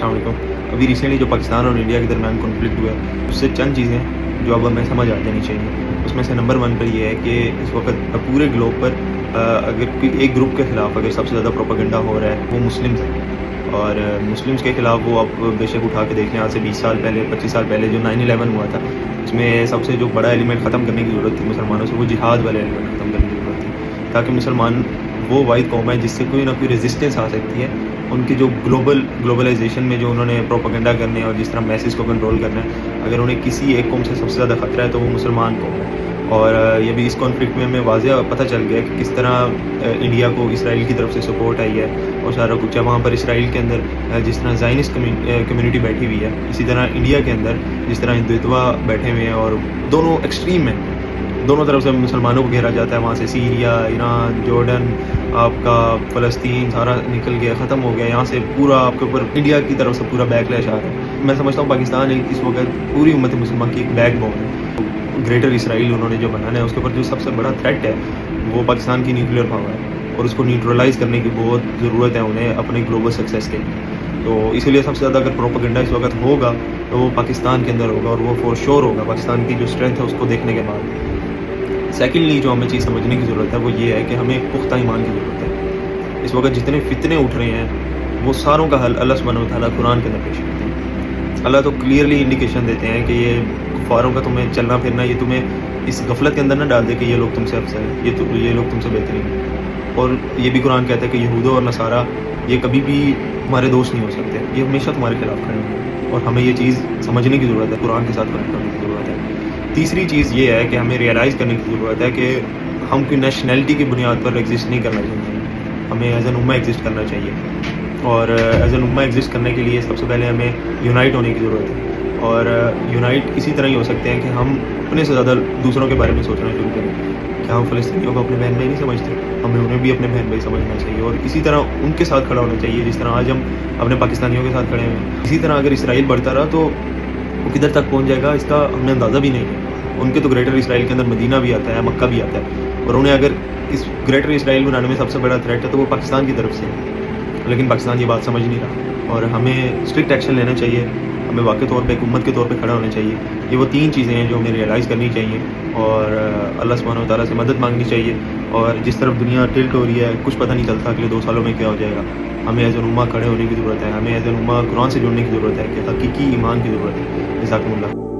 السلام علیکم۔ ابھی ریسنٹلی جو پاکستان اور انڈیا کے درمیان کانفلکٹ ہوا ہے، اس سے چند چیزیں جو اب ہمیں سمجھ آ جانی چاہیے۔ اس میں سے نمبر 1 پر یہ ہے کہ اس وقت پورے گلوب پر اگر کوئی ایک گروپ کے خلاف اگر سب سے زیادہ پروپیگنڈا ہو رہا ہے وہ مسلمز ہیں، اور مسلمز کے خلاف وہ اب بے شک اٹھا کے دیکھیں، آج سے 20 سال پہلے 25 سال پہلے جو 9/11 ہوا تھا، اس میں سب سے جو بڑا ایلیمنٹ ختم کرنے کی ضرورت تھی مسلمانوں سے، وہ جہاد والے ایلیمنٹ ختم کرنے کی ضرورت تھی، تاکہ مسلمان وہ واحد قوم ہے جس سے کوئی نہ کوئی ریزسٹنس آ سکتی ہے ان کی جو گلوبلائزیشن میں جو انہوں نے پروپیگنڈا کرنے اور جس طرح میسیج کو کنٹرول کرنا ہے، اگر انہیں کسی ایک قوم سے سب سے زیادہ خطرہ ہے تو وہ مسلمان قوم ہے۔ اور یہ بھی اس کانفلکٹ میں ہمیں واضح پتہ چل گیا کہ کس طرح انڈیا کو اسرائیل کی طرف سے سپورٹ آئی ہے اور سارا کچھ ہے وہاں پر اسرائیل کے اندر جس طرح زائنسٹ کمیونٹی بیٹھی ہوئی ہے، اسی طرح انڈیا کے اندر جس طرح ہندوتوا بیٹھے ہوئے ہیں، اور دونوں ایکسٹریم میں دونوں طرف سے مسلمانوں کو گھیرا جاتا ہے، وہاں سے سیریا، ایران، جارڈن، آپ کا فلسطین سارا نکل گیا، ختم ہو گیا، یہاں سے پورا آپ کے اوپر انڈیا کی طرف سے پورا بیک لیش آ رہا ہے۔ میں سمجھتا ہوں پاکستان اس وقت پوری امت مسلمان کی ایک بیک بون ہے۔ گریٹر اسرائیل انہوں نے جو بنانا ہے، اس کے اوپر جو سب سے بڑا تھریٹ ہے وہ پاکستان کی نیوکلیئر پاور ہے، اور اس کو نیوٹرلائز کرنے کی بہت ضرورت ہے انہیں اپنے گلوبل سکسیس کے لیے۔ تو اسی لیے سب سے زیادہ اگر پروپیگنڈا اس وقت ہوگا تو وہ پاکستان کے اندر ہوگا، اور وہ فور شور ہوگا پاکستان کی جو اسٹرینتھ ہے اس کو دیکھنے کے بعد۔ سیکنڈلی جو ہمیں چیز سمجھنے کی ضرورت ہے وہ یہ ہے کہ ہمیں ایک پختہ ایمان کی ضرورت ہے۔ اس وقت جتنے فتنے اٹھ رہے ہیں وہ ساروں کا حل اللہ سبحانہ و تعالیٰ قرآن کے اندر پیش کرتے ہیں۔ اللہ تو کلیئرلی انڈیکیشن دیتے ہیں کہ یہ کفاروں کا تمہیں چلنا پھرنا یہ تمہیں اس غفلت کے اندر نہ ڈال دے کہ یہ لوگ تم سے افضل ہیں، یہ لوگ تم سے بہترین ہیں۔ اور یہ بھی قرآن کہتا ہے کہ یہود اور نصارہ یہ کبھی بھی تمہارے دوست نہیں ہو سکتے، یہ ہمیشہ تمہارے خلاف کھڑے ہیں، اور ہمیں یہ چیز سمجھنے کی ضرورت ہے، قرآن کے ساتھ کنیکٹ کرنے کی ضرورت ہے۔ تیسری چیز یہ ہے کہ ہمیں ریئلائز کرنے کی ضرورت ہے کہ ہم کوئی نیشنلٹی کی بنیاد پر ایگزسٹ نہیں کرنا چاہیے، ہمیں ایز این امہ ایگزسٹ کرنا چاہیے، اور ایز این امہ ایگزسٹ کرنے کے لیے سب سے پہلے ہمیں یونائٹ ہونے کی ضرورت ہے۔ اور یونائٹ اسی طرح ہی ہو سکتے ہیں کہ ہم اپنے سے زیادہ دوسروں کے بارے میں سوچنا شروع کریں کہ ہم فلسطینیوں کو اپنے بہن بھائی نہیں سمجھتے، ہمیں انہیں بھی اپنے بہن بھائی سمجھنا چاہیے، اور اسی طرح ان کے ساتھ کھڑا ہونا چاہیے جس طرح آج ہم اپنے پاکستانیوں کے ساتھ کھڑے ہیں۔ اسی طرح اگر اسرائیل بڑھتا رہا تو وہ کدھر تک پہنچ جائے گا اس کا ہمیں اندازہ بھی نہیں ہے۔ ان کے تو گریٹر اسرائیل کے اندر مدینہ بھی آتا ہے، مکہ بھی آتا ہے، اور انہیں اگر اس گریٹر اسرائیل بنانے میں سب سے بڑا تھریٹ ہے تو وہ پاکستان کی طرف سے ہے، لیکن پاکستان یہ بات سمجھ نہیں رہا، اور ہمیں اسٹرکٹ ایکشن لینا چاہیے، ہمیں واقعی طور پہ ایک امت کے طور پہ کھڑا ہونا چاہیے۔ یہ وہ 3 چیزیں ہیں جو ہمیں ریئلائز کرنی چاہیے، اور اللہ سبحانہ و تعالیٰ سے مدد مانگنی چاہیے، اور جس طرف دنیا ٹلٹ ہو رہی ہے کچھ پتہ نہیں چلتا اگلے 2 سالوں میں کیا ہو جائے گا، ہمیں ایز این امہ کھڑے ہونے کی ضرورت ہے، ہمیں ایز این امہ قرآن سے جڑنے کی ضرورت ہے، کہ حقیقی ایمان کی ضرورت ہے۔ جزاکم اللہ۔